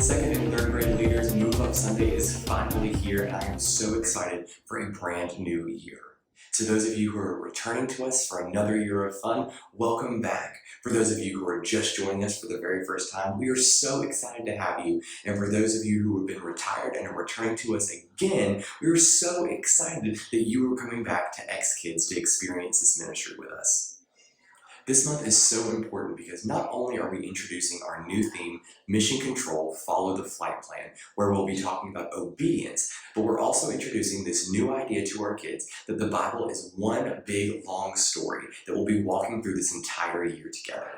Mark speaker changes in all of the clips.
Speaker 1: Second and third grade leaders, Move Up Sunday is finally here, and I am so excited for a brand new year. To those of you who are returning to us for another year of fun, welcome back. For those of you who are just joining us for the very first time, we are so excited to have you. And for those of you who have been retired and are returning to us again, we are so excited that you are coming back to XKidz to experience this ministry with us. This month is so important because not only are we introducing our new theme, Mission Control, Follow the Flight Plan, where we'll be talking about obedience, but we're also introducing this new idea to our kids that the Bible is one big, long story that we'll be walking through this entire year together.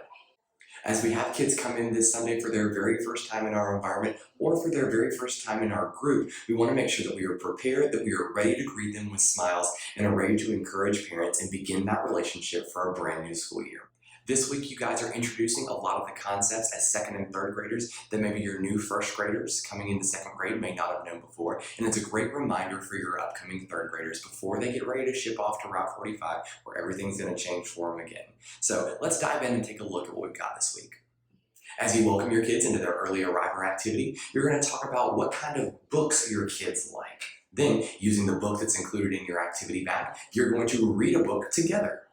Speaker 1: As we have kids come in this Sunday for their very first time in our environment or for their very first time in our group, we want to make sure that we are prepared, that we are ready to greet them with smiles, and are ready to encourage parents and begin that relationship for a brand new school year. This week, you guys are introducing a lot of the concepts as second and third graders that maybe your new first graders coming into second grade may not have known before. And it's a great reminder for your upcoming third graders before they get ready to ship off to Route 45, where everything's going to change for them again. So let's dive in and take a look at what we've got this week. As you welcome your kids into their early arriver activity, you're going to talk about what kind of books your kids like. Then, using the book that's included in your activity bag, you're going to read a book together.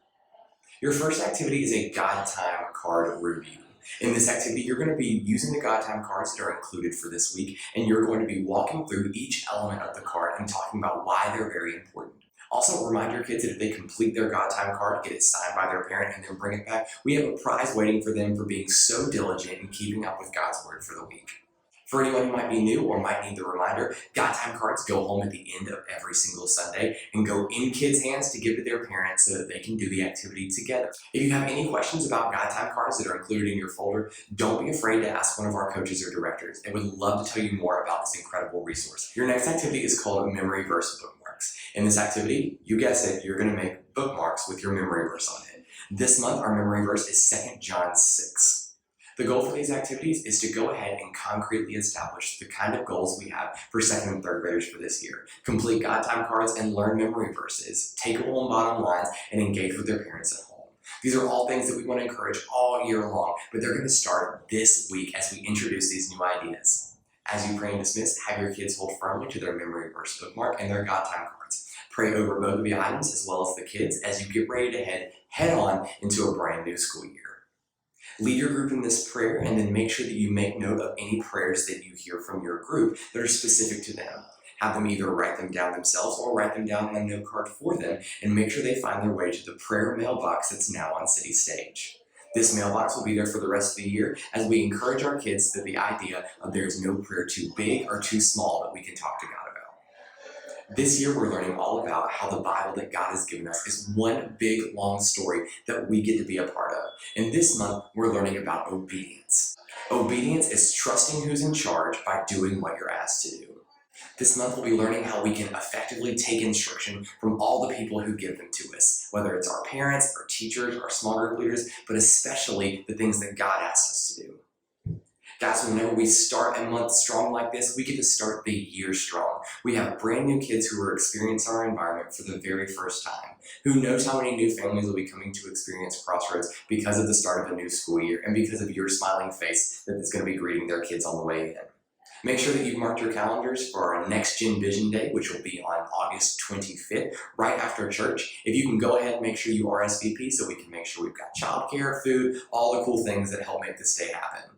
Speaker 1: Your first activity is a God Time card review. In this activity, you're going to be using the God Time cards that are included for this week, and you're going to be walking through each element of the card and talking about why they're very important. Also, remind your kids that if they complete their God Time card, get it signed by their parent, and then bring it back, we have a prize waiting for them for being so diligent in keeping up with God's Word for the week. For anyone who might be new or might need the reminder, God Time cards go home at the end of every single Sunday and go in kids' hands to give to their parents so that they can do the activity together. If you have any questions about God Time cards that are included in your folder, don't be afraid to ask one of our coaches or directors. They would love to tell you more about this incredible resource. Your next activity is called Memory Verse Bookmarks. In this activity, you guess it, you're going to make bookmarks with your memory verse on it. This month, our memory verse is 2 John 6. The goal for these activities is to go ahead and concretely establish the kind of goals we have for second and third graders for this year. Complete God Time cards and learn memory verses, takeable and bottom lines, and engage with their parents at home. These are all things that we want to encourage all year long, but they're going to start this week as we introduce these new ideas. As you pray and dismiss, have your kids hold firmly to their memory verse bookmark and their God Time cards. Pray over both of the items as well as the kids as you get ready to head on into a brand new school year. Lead your group in this prayer and then make sure that you make note of any prayers that you hear from your group that are specific to them. Have them either write them down themselves or write them down on a note card for them and make sure they find their way to the prayer mailbox that's now on City Stage. This mailbox will be there for the rest of the year as we encourage our kids that the idea of there is no prayer too big or too small that we can talk to God about. This year, we're learning all about how the Bible that God has given us is one big, long story that we get to be a part of. And this month, we're learning about obedience. Obedience is trusting who's in charge by doing what you're asked to do. This month, we'll be learning how we can effectively take instruction from all the people who give them to us, whether it's our parents, our teachers, our small group leaders, but especially the things that God asks us to do. Guys, whenever we start a month strong like this, we get to start the year strong. We have brand new kids who are experiencing our environment for the very first time. Who knows how many new families will be coming to experience Crossroads because of the start of a new school year and because of your smiling face that is going to be greeting their kids on the way in. Make sure that you've marked your calendars for our Next Gen Vision Day, which will be on August 25th, right after church. If you can go ahead and make sure you RSVP so we can make sure we've got childcare, food, all the cool things that help make this day happen.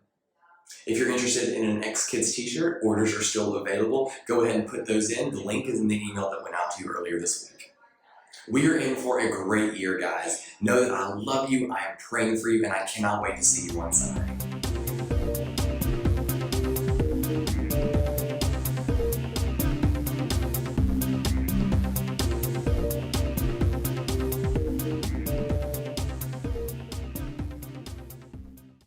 Speaker 1: If you're interested in an XKidz t-shirt, orders are still available. Go ahead and put those in. The link is in the email that went out to you earlier this week. We are in for a great year, guys. Know that I love you, I am praying for you, and I cannot wait to see you on Sunday.